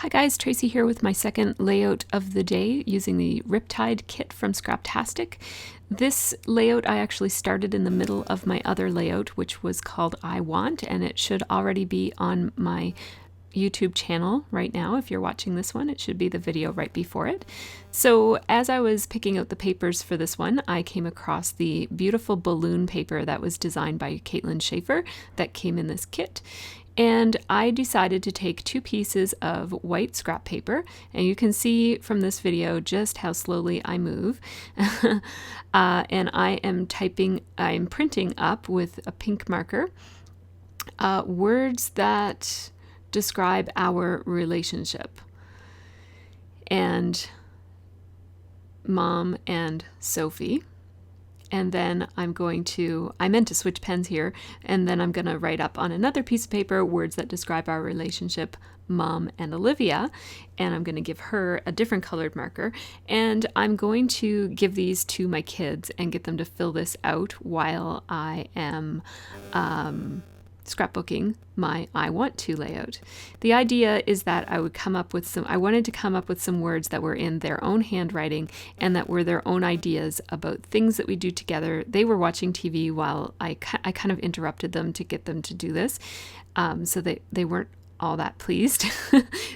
Hi guys, Tracy here with my second layout of the day using the Riptide kit from Scraptastic. This layout I actually started in the middle of my other layout, which was called I Want, and it should already be on my YouTube channel right now. If you're watching this one, it should be the video right before it. So as I was picking out the papers for this one, I came across the beautiful balloon paper that was designed by Caitlin Schaefer that came in this kit. And I decided to take two pieces of white scrap paper, and you can see from this video just how slowly I move. And I'm printing up with a pink marker words that describe our relationship. And Mom and Sophie. And then I meant to switch pens here, and then I'm going to write up on another piece of paper words that describe our relationship, Mom and Olivia, and I'm going to give her a different colored marker, and I'm going to give these to my kids and get them to fill this out while I am scrapbooking my I Want To layout. The idea is that I wanted to come up with some words that were in their own handwriting and that were their own ideas about things that we do together. They were watching TV while I kind of interrupted them to get them to do this. So they weren't all that pleased.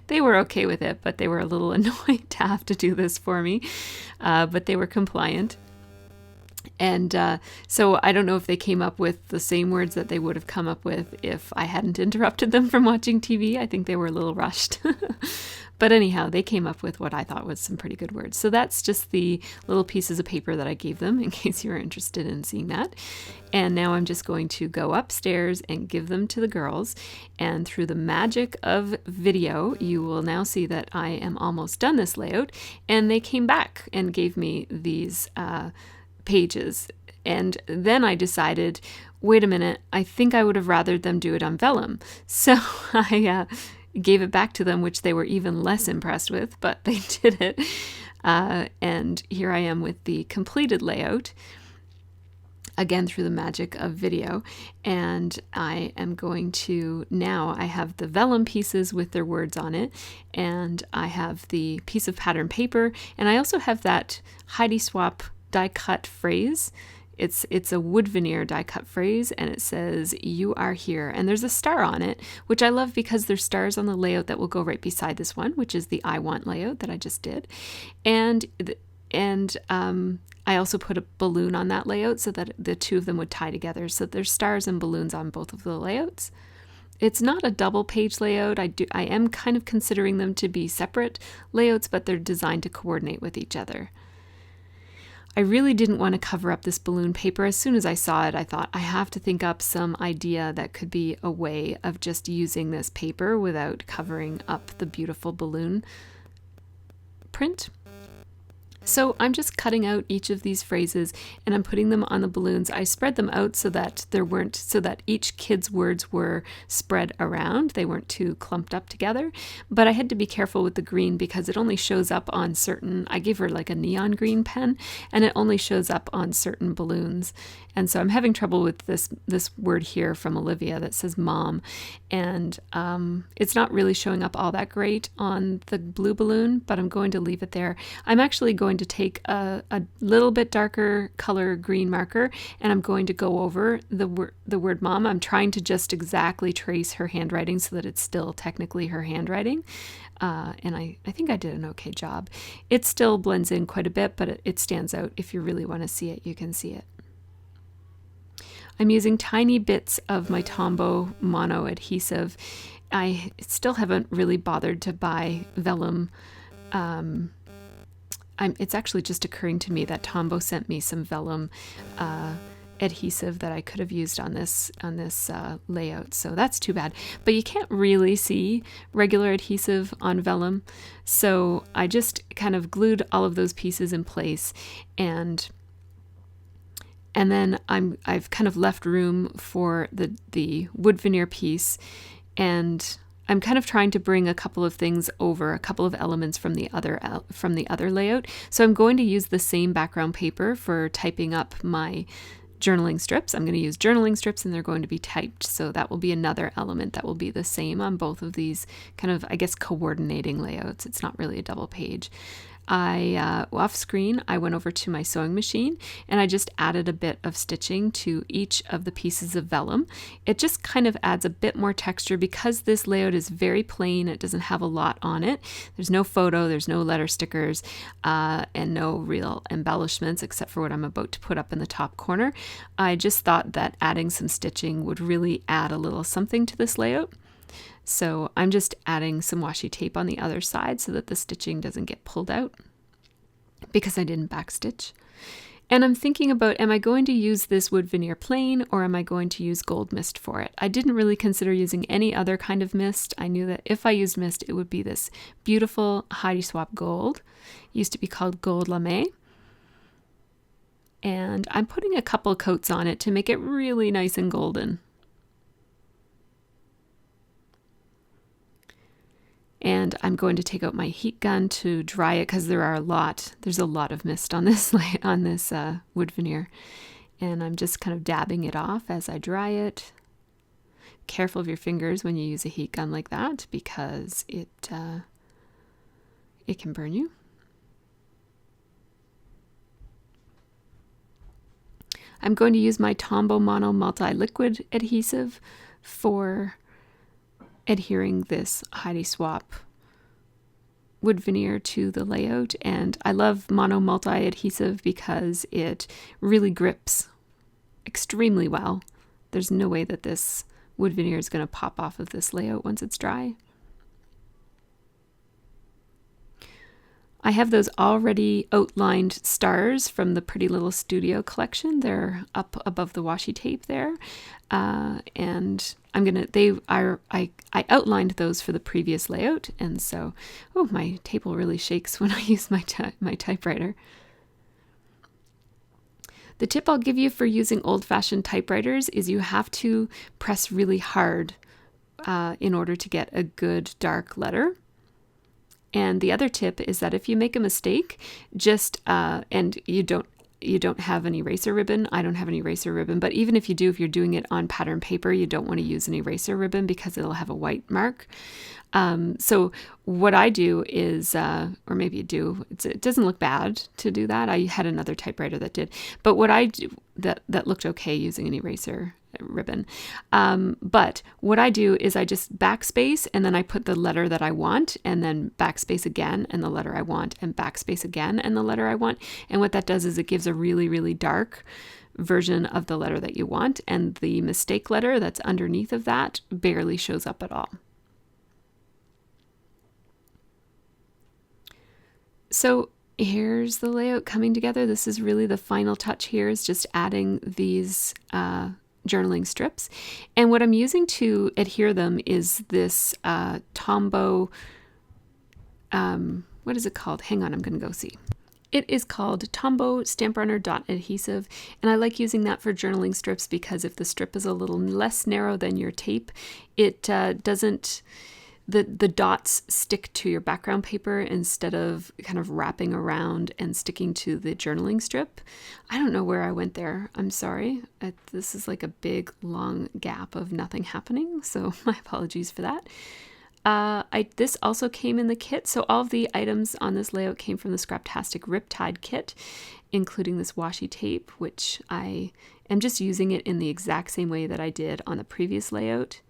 They were okay with it, but they were a little annoyed to have to do this for me. But they were compliant. And so I don't know if they came up with the same words that they would have come up with if I hadn't interrupted them from watching TV. I think they were a little rushed. But anyhow, they came up with what I thought was some pretty good words. So that's just the little pieces of paper that I gave them in case you were interested in seeing that. And now I'm just going to go upstairs and give them to the girls. And through the magic of video, you will now see that I am almost done this layout. And they came back and gave me these pages, and then I decided, wait a minute, I think I would have rathered them do it on vellum. So I gave it back to them, which they were even less impressed with, but they did it. And here I am with the completed layout, again through the magic of video. And I am going to, now I have the vellum pieces with their words on it, and I have the piece of pattern paper, and I also have that Heidi Swap die cut phrase. It's a wood veneer die cut phrase, and it says "You are here," and there's a star on it, which I love because there's stars on the layout that will go right beside this one, which is the I Want layout that I just did. And I also put a balloon on that layout so that the two of them would tie together. So there's stars and balloons on both of the layouts. It's not a double page layout. I am kind of considering them to be separate layouts, but they're designed to coordinate with each other. I really didn't want to cover up this balloon paper. As soon as I saw it, I thought I have to think up some idea that could be a way of just using this paper without covering up the beautiful balloon print. So I'm just cutting out each of these phrases and I'm putting them on the balloons. I spread them out so that each kid's words were spread around. They weren't too clumped up together. But I had to be careful with the green because it only shows up on certain, I gave her like a neon green pen, and it only shows up on certain balloons. And so I'm having trouble with this word here from Olivia that says Mom. And it's not really showing up all that great on the blue balloon, but I'm going to leave it there. I'm actually going to take a little bit darker color green marker, and I'm going to go over the word Mom. I'm trying to just exactly trace her handwriting so that it's still technically her handwriting. And I think I did an okay job. It still blends in quite a bit, but it stands out. If you really want to see it, you can see it. I'm using tiny bits of my Tombow mono adhesive. I still haven't really bothered to buy vellum. It's actually just occurring to me that Tombow sent me some vellum adhesive that I could have used on this layout, so that's too bad. But you can't really see regular adhesive on vellum, so I just kind of glued all of those pieces in place, and then I've kind of left room for the wood veneer piece, and I'm kind of trying to bring a couple of things over, a couple of elements from the other layout. So I'm going to use the same background paper for typing up my journaling strips. I'm going to use journaling strips and they're going to be typed. So that will be another element that will be the same on both of these kind of, I guess, coordinating layouts. It's not really a double page. Off screen, I went over to my sewing machine and I just added a bit of stitching to each of the pieces of vellum. It just kind of adds a bit more texture because this layout is very plain. It doesn't have a lot on it. There's no photo, there's no letter stickers, and no real embellishments except for what I'm about to put up in the top corner. I just thought that adding some stitching would really add a little something to this layout. So I'm just adding some washi tape on the other side so that the stitching doesn't get pulled out because I didn't backstitch. And I'm thinking about, am I going to use this wood veneer plain or am I going to use gold mist for it? I didn't really consider using any other kind of mist. I knew that if I used mist, it would be this beautiful Heidi Swapp gold. It used to be called Gold Lame. And I'm putting a couple coats on it to make it really nice and golden. And I'm going to take out my heat gun to dry it because there's a lot of mist on this wood veneer. And I'm just kind of dabbing it off as I dry it. Careful of your fingers when you use a heat gun like that because it can burn you. I'm going to use my Tombow Mono Multi-Liquid Adhesive for adhering this Heidi Swapp wood veneer to the layout, and I love mono multi adhesive because it really grips extremely well. There's no way that this wood veneer is going to pop off of this layout once it's dry. I have those already outlined stars from the Pretty Little Studio collection. They're up above the washi tape there, and I outlined those for the previous layout, and so my table really shakes when I use my typewriter. The tip I'll give you for using old-fashioned typewriters is you have to press really hard in order to get a good dark letter. And the other tip is that if you make a mistake, and you don't have an eraser ribbon, I don't have an eraser ribbon, but even if you do, if you're doing it on pattern paper, you don't want to use an eraser ribbon because it'll have a white mark. So what I do is, or maybe you do, it doesn't look bad to do that. I had another typewriter that did, but what I do that looked okay using an eraser ribbon. But what I do is I just backspace and then I put the letter that I want and then backspace again and the letter I want and backspace again and the letter I want. And what that does is it gives a really, really dark version of the letter that you want, and the mistake letter that's underneath of that barely shows up at all. So here's the layout coming together. This is really the final touch here, is just adding these journaling strips. And what I'm using to adhere them is this Tombow, what is it called? Hang on, I'm going to go see. It is called Tombow Stamp Runner Dot Adhesive, and I like using that for journaling strips because if the strip is a little less narrow than your tape, it doesn't... The dots stick to your background paper instead of kind of wrapping around and sticking to the journaling strip. I don't know where I went there. I'm sorry. This is like a big, long gap of nothing happening, so my apologies for that. This also came in the kit, so all of the items on this layout came from the Scraptastic Riptide kit, including this washi tape, which I am just using it in the exact same way that I did on the previous layout.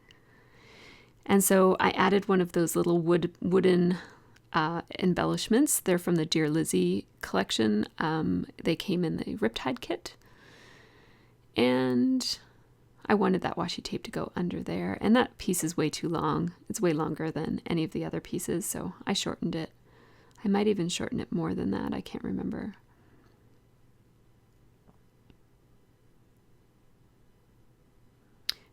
And so I added one of those little wooden embellishments. They're from the Dear Lizzie collection. They came in the Riptide kit. And I wanted that washi tape to go under there. And that piece is way too long. It's way longer than any of the other pieces, so I shortened it. I might even shorten it more than that. I can't remember.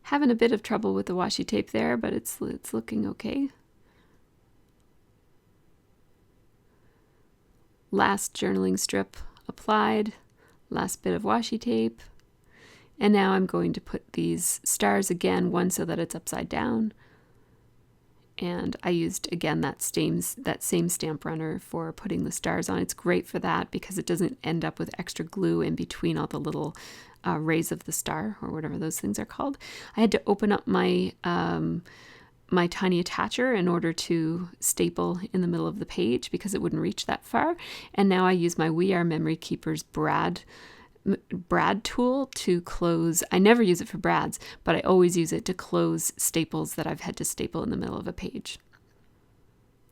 Having a bit of trouble with the washi tape there, but it's looking okay. Last journaling strip applied, last bit of washi tape, and now I'm going to put these stars again, one so that it's upside down. And I used, again, that same stamp runner for putting the stars on. It's great for that because it doesn't end up with extra glue in between all the little rays of the star, or whatever those things are called. I had to open up my my tiny attacher in order to staple in the middle of the page because it wouldn't reach that far. And now I use my We Are Memory Keepers brad tool to close. I never use it for brads, but I always use it to close staples that I've had to staple in the middle of a page.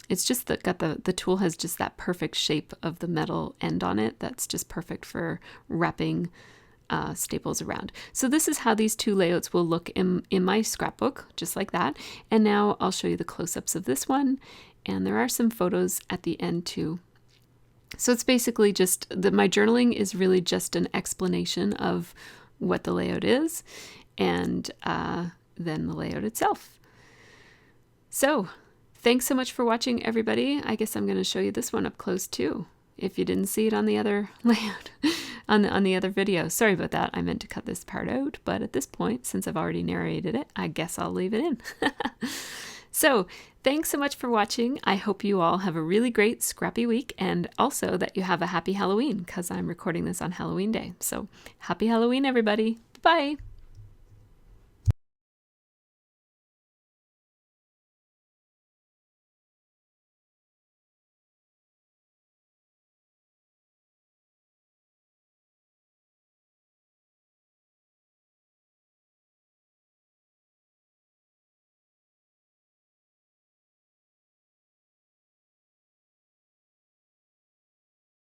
It's just that the tool has just that perfect shape of the metal end on it. That's just perfect for wrapping staples around. So this is how these two layouts will look in my scrapbook, just like that. And now I'll show you the close-ups of this one. And there are some photos at the end too. So it's basically just my journaling is really just an explanation of what the layout is, and then the layout itself. So thanks so much for watching, everybody. I guess I'm going to show you this one up close too, if you didn't see it on the other layout, on the other video. Sorry about that. I meant to cut this part out, but at this point, since I've already narrated it, I guess I'll leave it in. So thanks so much for watching. I hope you all have a really great scrappy week, and also that you have a happy Halloween, because I'm recording this on Halloween Day. So happy Halloween, everybody. Bye.